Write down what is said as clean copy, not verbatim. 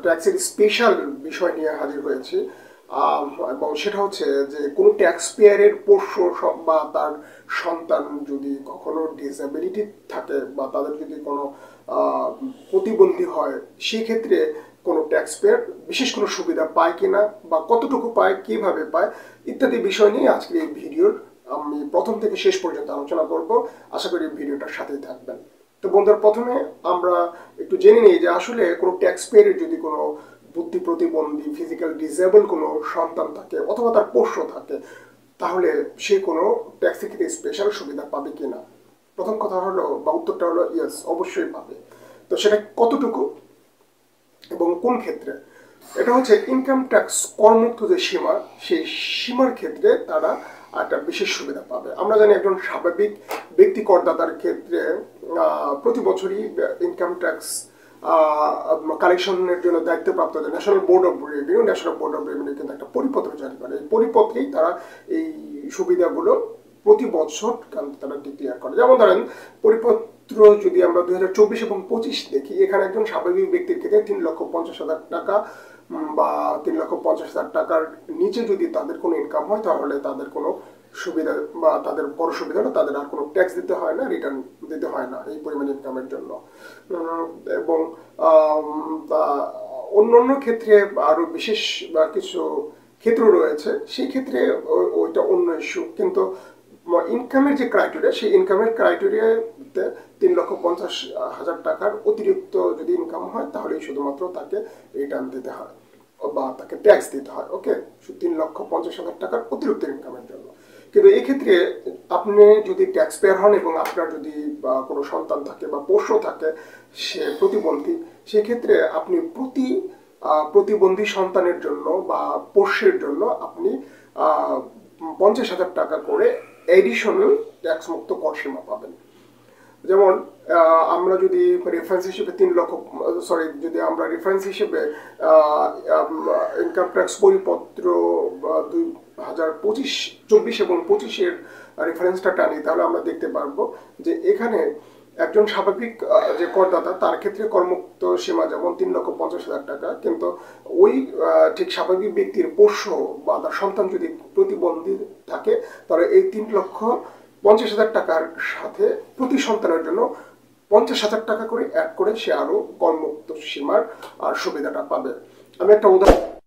ট্যাক্সের স্পেশাল বিষয় নিয়ে হাজির হয়েছি। এবং সেটা হচ্ছে যে কোনো ট্যাক্স পেয়ারের পোষ্য বা তার সন্তান যদি কখনো ডিসএবিলিটি থাকে বা তাদের যদি কোনো প্রতিবন্ধী হয়, সেক্ষেত্রে কোনো ট্যাক্স পেয়ার বিশেষ কোনো সুবিধা পায় কিনা বা কতটুকু পায়, কিভাবে পায় ইত্যাদি বিষয় নিয়ে আজকের এই ভিডিওর আমি প্রথম থেকে শেষ পর্যন্ত আলোচনা করব। আশা করি ভিডিওটার সাথেই থাকবেন। তো বন্ধুরা, প্রথমে আমরা একটু জেনে নিই যে আসলে কোনো ট্যাক্স পেয়ারের যদি কোনো বুদ্ধি প্রতিবন্ধী, ফিজিক্যাল ডিসেবল কোনো সন্তান থাকে অথবা তার পোষ্য থাকে, তাহলে সে কোনো ট্যাক্সের ক্ষেত্রে স্পেশাল সুবিধা পাবে কিনা। প্রথম কথা হলো বা উত্তরটা হলো ইয়েস, অবশ্যই পাবে। তো সেটা কতটুকু এবং কোন ক্ষেত্রে? এটা হচ্ছে ইনকাম ট্যাক্স করমুক্ত যে সীমা, সেই সীমার ক্ষেত্রে তারা একটা বিশেষ সুবিধা পাবে। আমরা জানি একজন স্বাভাবিক ব্যক্তি করদাতার ক্ষেত্রে প্রতি বছরই ইনকাম ট্যাক্স কালেকশনের জন্য দায়িত্বপ্রাপ্ত ন্যাশনাল বোর্ড অফ রেভিনিউ কিন্তু একটা পরিপত্র জারি করে। এই পরিপত্রেই তারা এই সুবিধাগুলো প্রতি বছর তারা ডিক্লেয়ার করে। যেমন ধরেন, পরিপত্র যদি আমরা 2024 এবং 25 দেখি, এখানে একজন স্বাভাবিক ব্যক্তির ক্ষেত্রে 3,50,000 টাকা বা 3,50,000 টাকার নিচে যদি তাদের কোনো ইনকাম হয়, তাহলে তাদের কোনো সুবিধা বা তাদের বড় সুবিধা হলো তাদের আর কোনো ট্যাক্স দিতে হয় না, রিটার্ন দিতে হয় না এই পরিমাণ ইনকামের জন্য। এবং অন্য ক্ষেত্রে আরো বিশেষ বা কিছু ক্ষেত্র রয়েছে, সেই ক্ষেত্রে ওইটা অন্য ইস্যু। কিন্তু ইনকামের যে ক্রাইটেরিয়া, সেই ইনকামের ক্রাইটেরিয়াতে 3,50,000 টাকার অতিরিক্ত যদি ইনকাম হয়, তাহলেই শুধুমাত্র তাকে রিটার্ন দিতে হয় বা তাকে ট্যাক্স দিতে হয়। ওকে, 3,50,000 টাকার অতিরিক্ত ইনকামের জন্য। কিন্তু এক্ষেত্রে আপনি যদি ট্যাক্স পেয়ার হন এবং আপনার যদি কোনো সন্তান থাকে বা পোষ্য থাকে সে প্রতিবন্ধী, সেক্ষেত্রে আপনি প্রতিবন্ধী সন্তানের জন্য বা পোষ্যের জন্য আপনি 50,000 টাকা করে এডিশনাল ট্যাক্স মুক্ত কর সীমা পাবেন। যেমন আমরা যদি রেফারেন্স হিসেবে যদি আমরা রেফারেন্স হিসেবে ইনকাম ট্যাক্স পরিপত্র 2024 এবং 25-এর রেফারেন্সটা টানি, তাহলে আমরা দেখতে পারবো যে এখানে একজন স্বাভাবিক যে করদাতা, তার ক্ষেত্রে করমুক্ত সীমা যেমন 3,50,000 টাকা, কিন্তু ওই ঠিক স্বাভাবিক ব্যক্তির পোষ্য বা তার সন্তান যদি প্রতিবন্ধী থাকে, তাহলে এই 3,50,000 টাকার সাথে প্রতি সন্তানের জন্য 50,000 টাকা করে অ্যাড করে সে আরো করমুক্ত সীমার সুবিধাটা পাবে। আমি একটা উদাহরণ